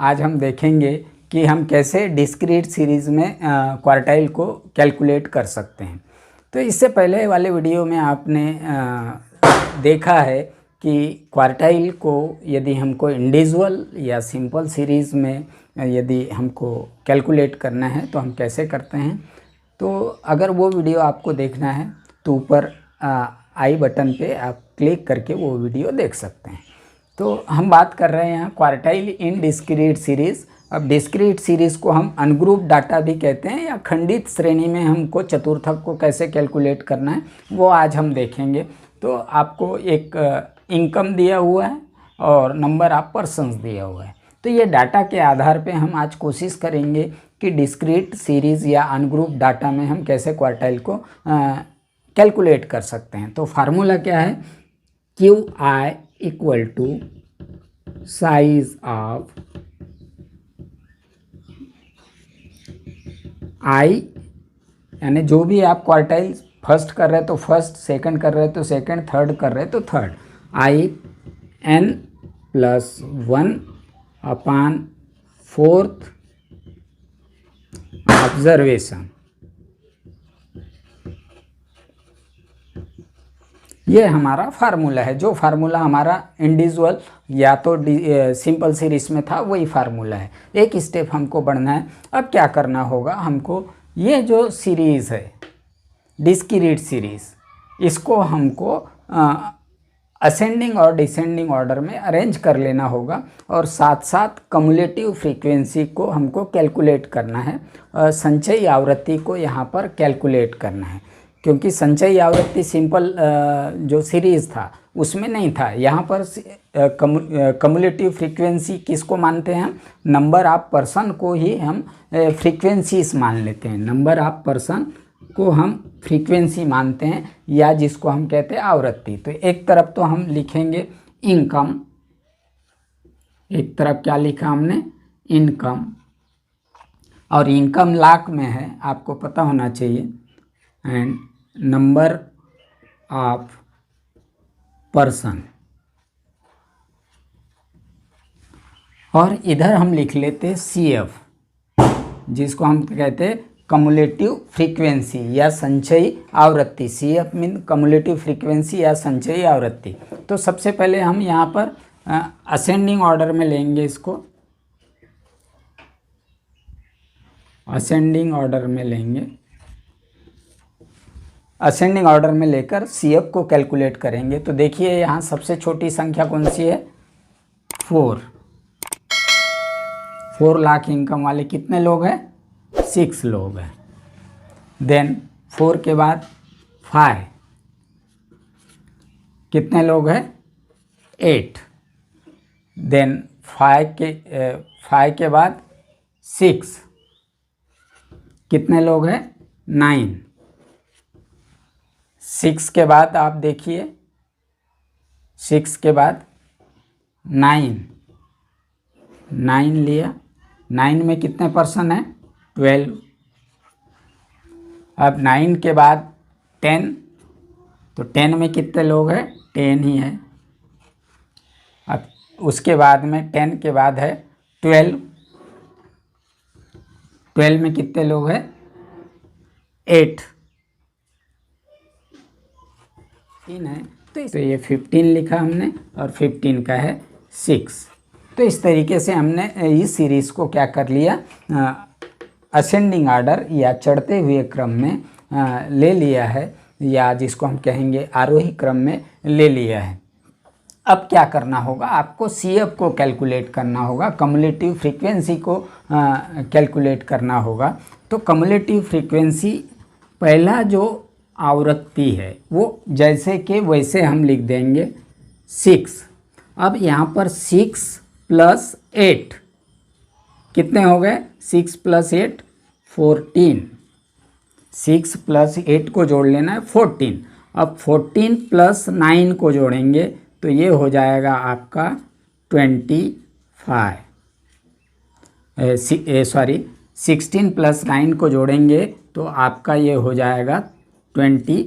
आज हम देखेंगे कि हम कैसे डिस्क्रीट सीरीज़ में क्वार्टाइल को कैलकुलेट कर सकते हैं। तो इससे पहले वाले वीडियो में आपने देखा है कि क्वार्टाइल को यदि हमको इंडिविजुअल या सिंपल सीरीज़ में यदि हमको कैलकुलेट करना है तो हम कैसे करते हैं। तो अगर वो वीडियो आपको देखना है तो ऊपर आई बटन पे आप क्लिक करके वो वीडियो देख सकते हैं। तो हम बात कर रहे हैं यहाँ क्वार्टाइल इन डिस्क्रीट सीरीज़। अब डिस्क्रीट सीरीज़ को हम अनग्रुप डाटा भी कहते हैं या खंडित श्रेणी में हमको चतुर्थक को कैसे कैलकुलेट करना है वो आज हम देखेंगे। तो आपको एक इनकम दिया हुआ है और नंबर ऑफ पर्सन्स दिया हुआ है। तो ये डाटा के आधार पे हम आज कोशिश करेंगे कि डिस्क्रीट सीरीज़ या अनग्रुप डाटा में हम कैसे क्वार्टाइल को कैलकुलेट कर सकते हैं। तो फार्मूला क्या है, Q I equal to size of I, यानी जो भी आप क्वार्टाइल फर्स्ट कर रहे तो फर्स्ट, सेकंड कर रहे तो सेकंड, थर्ड कर रहे तो third, I N plus 1 upon fourth observation. ये हमारा फार्मूला है। जो फार्मूला हमारा इंडिविजुअल या तो सिंपल सीरीज में था वही फार्मूला है। एक स्टेप हमको बढ़ना है। अब क्या करना होगा, हमको ये जो सीरीज़ है डिस्क्रीट सीरीज़, इसको हमको असेंडिंग और डिसेंडिंग ऑर्डर में अरेंज कर लेना होगा और साथ साथ कम्युलेटिव फ्रीक्वेंसी को हमको कैलकुलेट करना है। संचयी आवृत्ति को यहाँ पर कैलकुलेट करना है, क्योंकि संचयी आवृत्ति सिंपल जो सीरीज़ था उसमें नहीं था। यहाँ पर कम्युलेटिव फ्रीक्वेंसी किसको मानते हैं हम, नंबर ऑफ पर्सन को ही हम फ्रीक्वेंसीज मान लेते हैं। नंबर ऑफ पर्सन को हम फ्रीक्वेंसी मानते हैं या जिसको हम कहते हैं आवृत्ति। तो एक तरफ तो हम लिखेंगे इनकम, एक तरफ क्या लिखा हमने, इनकम, और इनकम लाख में है आपको पता होना चाहिए, एंड नंबर ऑफ पर्सन, और इधर हम लिख लेते CF, जिसको हम कहते हैं कम्युलेटिव फ्रीक्वेंसी या संचयी आवृत्ति। CF मीन कम्युलेटिव फ्रीक्वेंसी या संचयी आवृत्ति। तो सबसे पहले हम यहाँ पर असेंडिंग ऑर्डर में लेंगे इसको, असेंडिंग ऑर्डर में लेंगे। असेंडिंग ऑर्डर में लेकर CF को कैलकुलेट करेंगे। तो देखिए यहाँ सबसे छोटी संख्या कौन सी है, 4 लाख इनकम वाले कितने लोग हैं, 6 लोग हैं। देन 4 के बाद 5, कितने लोग हैं, 8। देन 5 के बाद 6, कितने लोग हैं, 9। 6 के बाद आप देखिए, 6 के बाद 9 लिया, 9 में कितने पर्सन हैं, 12। अब 9 के बाद 10, तो 10 में कितने लोग हैं, 10 ही है। अब उसके बाद में 10 के बाद है 12, 12 में कितने लोग हैं, 8 है। तो ये 15 लिखा हमने और 15 का है 6। तो इस तरीके से हमने इस सीरीज़ को क्या कर लिया, असेंडिंग ऑर्डर या चढ़ते हुए क्रम में ले लिया है, या जिसको हम कहेंगे आरोही क्रम में ले लिया है। अब क्या करना होगा, आपको CF को कैलकुलेट करना होगा, कम्युलेटिव फ्रीक्वेंसी को कैलकुलेट करना होगा। तो कम्युलेटिव फ्रीक्वेंसी पहला जो आवृत्ति है वो जैसे कि वैसे हम लिख देंगे 6। अब यहाँ पर 6 + 8 कितने हो गए, 6 + 8 14। 6 + 8 को जोड़ लेना है 14। अब 14 + 9 को जोड़ेंगे तो ये हो जाएगा आपका 25। 16 + 9 को जोड़ेंगे तो आपका ये हो जाएगा 23।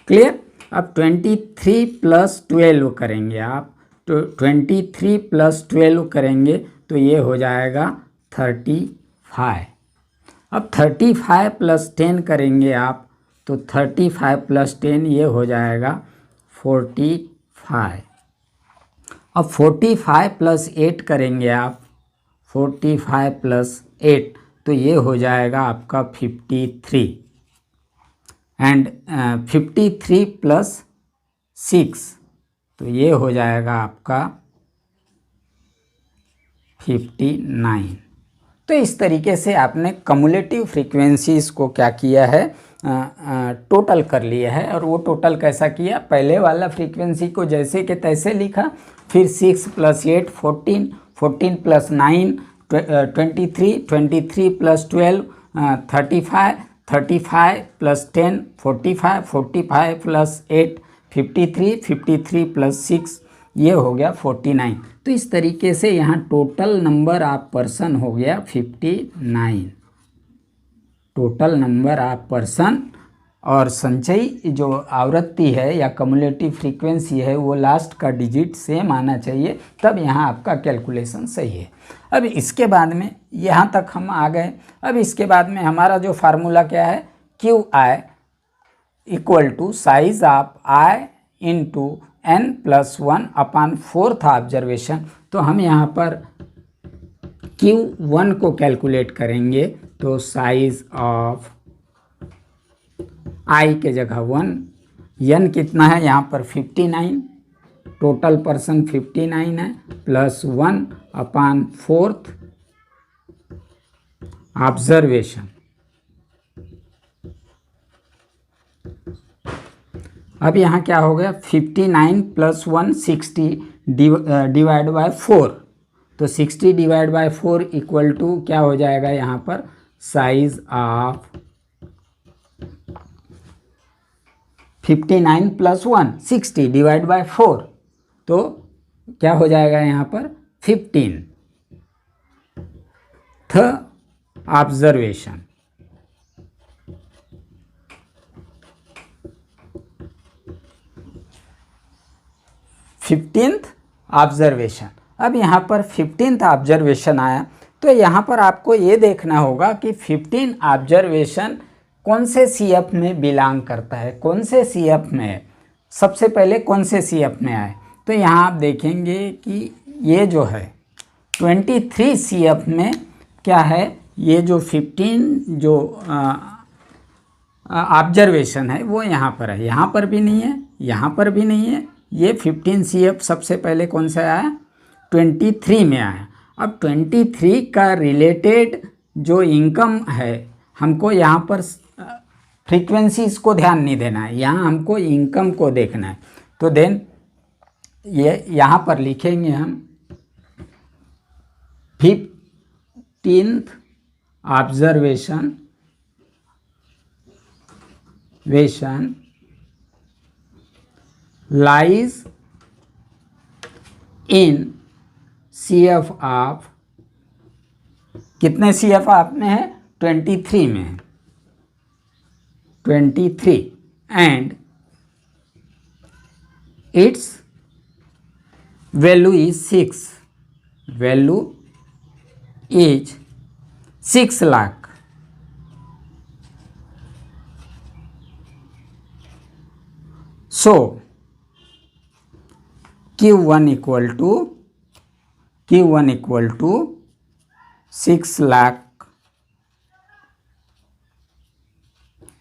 क्लियर। अब 23 + 12 करेंगे आप, तो 23 + 12 करेंगे तो ये हो जाएगा 35। अब 35 + 10 करेंगे आप, तो 35 + 10 ये हो जाएगा 45। अब 45 + 8 करेंगे आप, 45 + 8 तो ये हो जाएगा आपका 53। एंड 53 + 6 तो ये हो जाएगा आपका 59। तो इस तरीके से आपने कम्युलेटिव फ्रीक्वेंसीज़ को क्या किया है, टोटल कर लिया है। और वो टोटल कैसा किया, पहले वाला फ्रीक्वेंसी को जैसे कि तैसे लिखा, फिर 6 + 8 14, 14 + 9 23, 23 + 12 35, 35 + 10 45, 45 + 8 53, 53 + 6 ये हो गया 49। तो इस तरीके से यहाँ टोटल नंबर ऑफ पर्सन हो गया 59। टोटल नंबर ऑफ पर्सन और संचयी जो आवृत्ति है या कम्युलेटिव फ्रीक्वेंसी है वो लास्ट का डिजिट सेम आना चाहिए, तब यहाँ आपका कैलकुलेशन सही है। अब इसके बाद में यहाँ तक हम आ गए। अब इसके बाद में हमारा जो फार्मूला क्या है, QI = size of I × n+1/4th observation. तो हम यहाँ पर Q1 को कैलकुलेट करेंगे, तो साइज ऑफ I के जगह 1, n कितना है यहाँ पर 59, टोटल पर्सन 59 है, +1/4th ऑब्जर्वेशन। अब यहाँ क्या हो गया, 59 + 1 60 / 4, तो 60 / 4 = क्या हो जाएगा यहाँ पर, साइज ऑफ 59 + 1 60 / 4, तो क्या हो जाएगा यहाँ पर 15th ऑब्जर्वेशन। 15th observation. अब यहाँ पर 15th ऑब्जर्वेशन आया, तो यहाँ पर आपको ये देखना होगा कि 15 ऑब्जर्वेशन कौन से CF में बिलोंग करता है, कौन से CF में है, सबसे पहले कौन से CF में आए। तो यहाँ आप देखेंगे कि ये जो है 23 CF में क्या है, ये जो 15 जो ऑब्जर्वेशन है वो यहाँ पर है, यहाँ पर भी नहीं है, यहाँ पर भी नहीं है। ये 15 CF सबसे पहले कौन सा आया, 23 में आया। अब 23 का रिलेटेड जो इनकम है, हमको यहाँ पर फ्रीक्वेंसीज को ध्यान नहीं देना है, यहाँ हमको इनकम को देखना है। तो देन ये यहाँ पर लिखेंगे हम 15th observation lies in CF of, कितने CF आप में है, 23 में है, 23, and it's value is 6, value is 6 lakh. So Q1 = 6 lakh.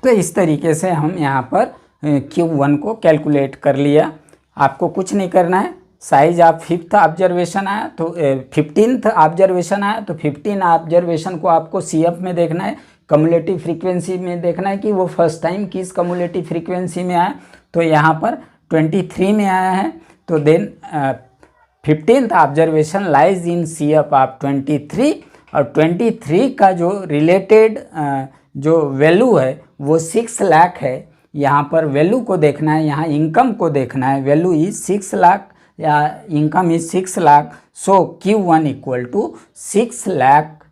तो इस तरीके से हम यहाँ पर Q1 को कैलकुलेट कर लिया। आपको कुछ नहीं करना है, साइज ऑफ 5th ऑब्जर्वेशन आया तो 15th ऑब्जर्वेशन आया, तो 15 ऑब्जर्वेशन को आपको CF में देखना है, कम्युलेटिव फ्रीक्वेंसी में देखना है कि वो फर्स्ट टाइम किस कम्युलेटिव फ्रीक्वेंसी में आया। तो यहाँ पर 23 में आया है, तो then 15th observation lies in CF of 23, और 23 का जो रिलेटेड जो वैल्यू है वो 6 लाख है। यहाँ पर वैल्यू को देखना है, यहाँ इनकम को देखना है, वैल्यू इज 6 लाख या income is 6 lakh. So Q1 = 6 lakh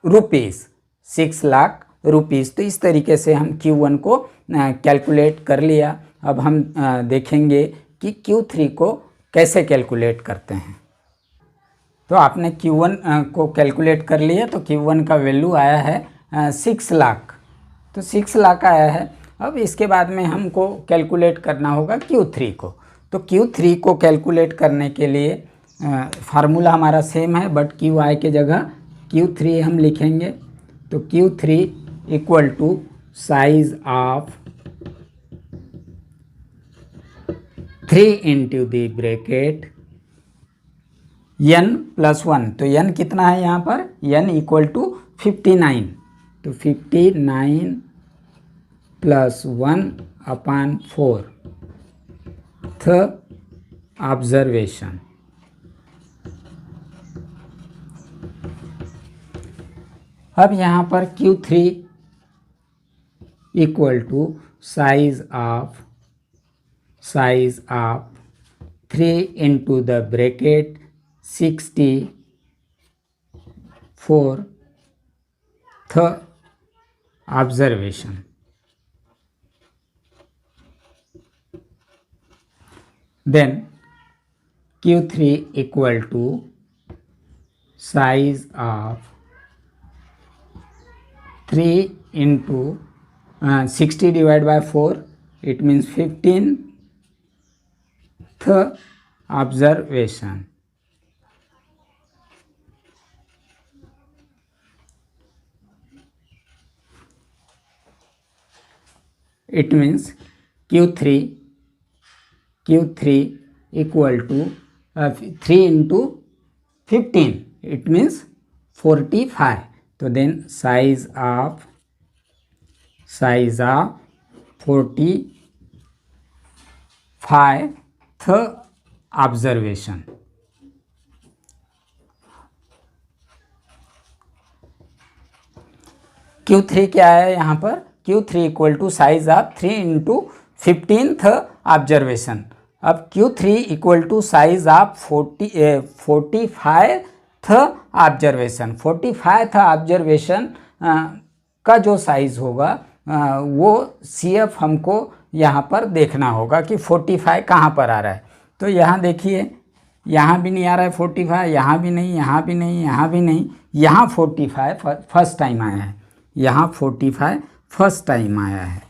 rupees, 6 lakh rupees. तो इस तरीके से हम Q1 को कैलकुलेट कर लिया। अब हम देखेंगे कि Q3 को कैसे कैलकुलेट करते हैं। तो आपने Q1 को कैलकुलेट कर लिया, तो Q1 का वैल्यू आया है 6 लाख, तो 6 लाख आया है। अब इसके बाद में हमको कैलकुलेट करना होगा Q3 को। तो Q3 को कैलकुलेट करने के लिए फार्मूला हमारा सेम है, बट QI के जगह Q3 हम लिखेंगे। तो Q3 equal to size of 3 into the bracket n plus 1। तो n कितना है यहाँ पर, n इक्वल टू 59। तो 59 प्लस 1/4 ऑब्जर्वेशन। अब यहाँ पर Q3 equal to size of 3 into the bracket 64th observation. Then Q3 equal to size of 3 into 60 divide by 4, it means 15th observation. It means Q3 equal to 3 into 15, it means 45. तो then size of 45th observation। Q3 क्या है यहाँ पर, Q3 equal to size of 3 into 15th observation. अब Q3 equal to size of 45th observation. 45th observation का जो size होगा वो CF हमको यहाँ पर देखना होगा कि 45 कहाँ पर आ रहा है। तो यहाँ देखिए, यहाँ भी नहीं आ रहा है 45, यहाँ भी नहीं, यहाँ भी नहीं, यहाँ भी नहीं, यहाँ 45 फर्स्ट टाइम आया है, यहाँ 45 फर्स्ट टाइम आया है।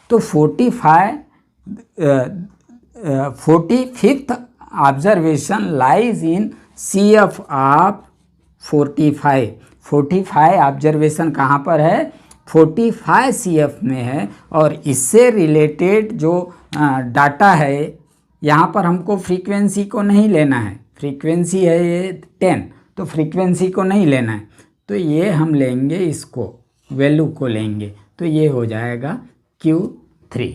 तो 45th observation lies in CF of 45। 45 observation कहाँ पर है, 45 CF में है। और इससे रिलेटेड जो डाटा है, यहाँ पर हमको फ्रीक्वेंसी को नहीं लेना है, फ्रीक्वेंसी है ये 10, तो फ्रीक्वेंसी को नहीं लेना है, तो ये हम लेंगे, इसको वैल्यू को लेंगे, तो ये हो जाएगा Q3।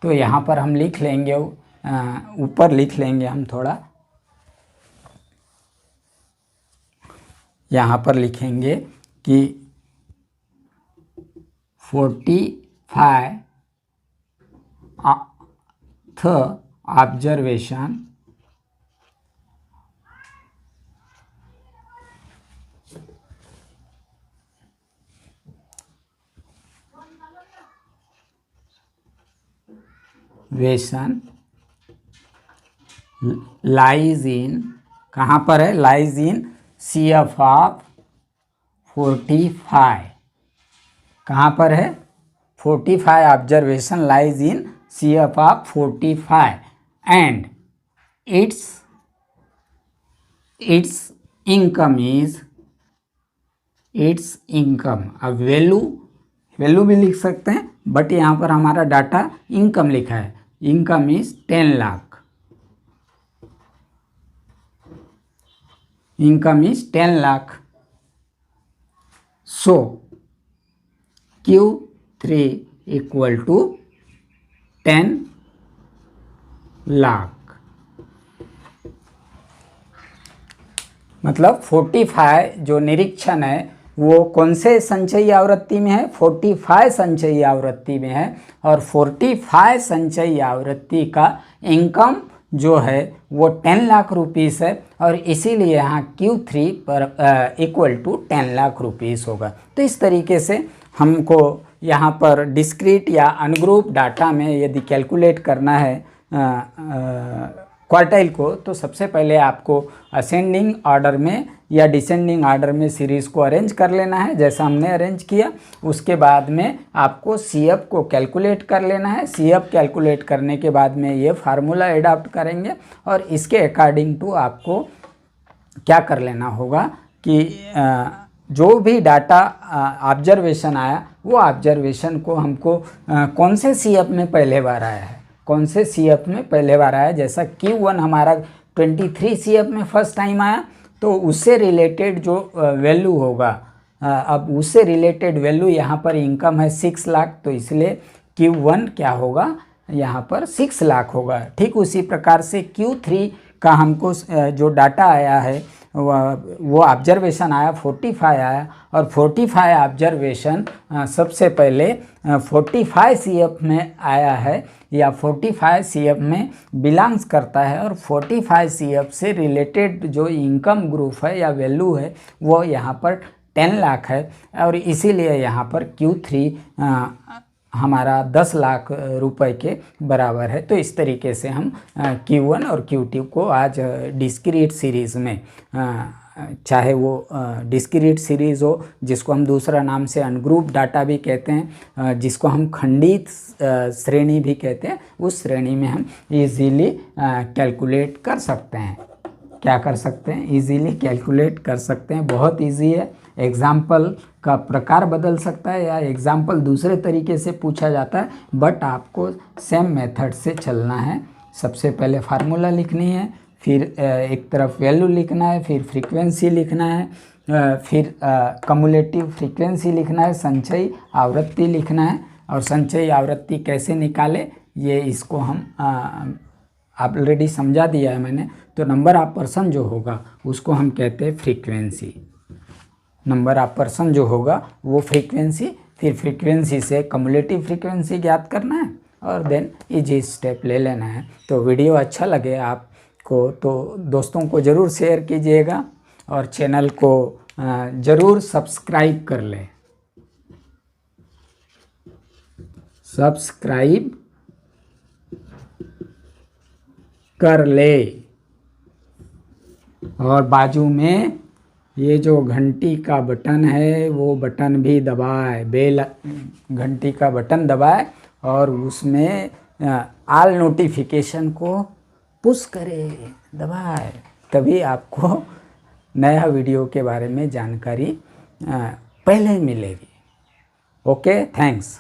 तो यहाँ पर हम लिख लेंगे, ऊपर लिख लेंगे हम थोड़ा, यहाँ पर लिखेंगे कि 45th ऑब्जर्वेशन लाइज इन, कहाँ पर है, लाइज इन CF ऑफ 45। कहाँ पर है, 45 observation lies in CF of 45 and it's income is, it's income. अब वैल्यू भी लिख सकते हैं, बट यहाँ पर हमारा डाटा इनकम लिखा है, income is 10 lakh, income is 10 lakh. So Q3 equal to 10 lakh. मतलब 45 जो निरीक्षण है वो कौन से संचयी आवृत्ति में है, 45 संचयी आवृत्ति में है। और 45 संचयी आवृत्ति का इनकम जो है वो 10 लाख रुपीस है, और इसीलिए यहाँ Q3 पर इक्वल टू 10 लाख रुपीस होगा। तो इस तरीके से हमको यहाँ पर डिस्क्रीट या अनग्रुप डाटा में यदि कैलकुलेट करना है क्वार्टाइल को, तो सबसे पहले आपको असेंडिंग ऑर्डर में या डिसेंडिंग ऑर्डर में सीरीज़ को अरेंज कर लेना है जैसा हमने अरेंज किया। उसके बाद में आपको CF को कैलकुलेट कर लेना है। CF कैलकुलेट करने के बाद में ये फार्मूला एडॉप्ट करेंगे और इसके अकॉर्डिंग टू आपको क्या कर लेना होगा कि जो भी डाटा ऑब्जर्वेशन आया वो ऑब्जर्वेशन को हमको कौन से CF में पहले बार आया है, कौन से CF में पहले बार आया। जैसा Q1 हमारा 23 CF में फर्स्ट टाइम आया, तो उससे रिलेटेड जो वैल्यू होगा, अब उससे रिलेटेड वैल्यू यहाँ पर इनकम है 6 लाख, तो इसलिए Q1 क्या होगा, यहाँ पर 6 लाख होगा। ठीक उसी प्रकार से Q3 का हमको जो डाटा आया है वो ऑब्जर्वेशन आया 45 आया, और 45 ऑब्जर्वेशन सबसे पहले 45 CF में आया है या 45 CF में बिलोंग्स करता है, और 45 CF से रिलेटेड जो इनकम ग्रुप है या वैल्यू है वो यहाँ पर 10 लाख है, और इसीलिए यहाँ पर Q3 हमारा 10 लाख रुपए के बराबर है। तो इस तरीके से हम Q1 और Q2 को आज डिस्क्रीट सीरीज़ में, चाहे वो डिस्क्रीट सीरीज़ हो जिसको हम दूसरा नाम से अनग्रुप डाटा भी कहते हैं, जिसको हम खंडित श्रेणी भी कहते हैं, उस श्रेणी में हम इजीली कैलकुलेट कर सकते हैं। क्या कर सकते हैं? इजीली कैलकुलेट कर सकते हैं। बहुत इजी है। एग्जाम्पल का प्रकार बदल सकता है या एग्जाम्पल दूसरे तरीके से पूछा जाता है, बट आपको सेम मेथड से चलना है। सबसे पहले फार्मूला लिखनी है, फिर एक तरफ वैल्यू लिखना है, फिर फ्रीक्वेंसी लिखना है, फिर कम्युलेटिव फ्रीक्वेंसी लिखना है, संचयी आवृत्ति लिखना है। और संचयी आवृत्ति कैसे निकाले ये इसको हम ऑलरेडी समझा दिया है मैंने। तो नंबर ऑफ पर्सन जो होगा उसको हम कहते हैं फ्रीक्वेंसी। नंबर ऑफ पर्सन जो होगा वो फ्रीक्वेंसी, फिर फ्रीक्वेंसी से कम्युलेटिव फ्रीक्वेंसी ज्ञात करना है और देन इजी स्टेप ले लेना है। तो वीडियो अच्छा लगे आपको तो दोस्तों को ज़रूर शेयर कीजिएगा और चैनल को ज़रूर सब्सक्राइब कर लें। सब्सक्राइब कर ले और बाजू में ये जो घंटी का बटन है वो बटन भी दबाए, बेल घंटी का बटन दबाए और उसमें ऑल नोटिफिकेशन को पुश करे, दबाए, तभी आपको नया वीडियो के बारे में जानकारी पहले मिलेगी। Okay, thanks.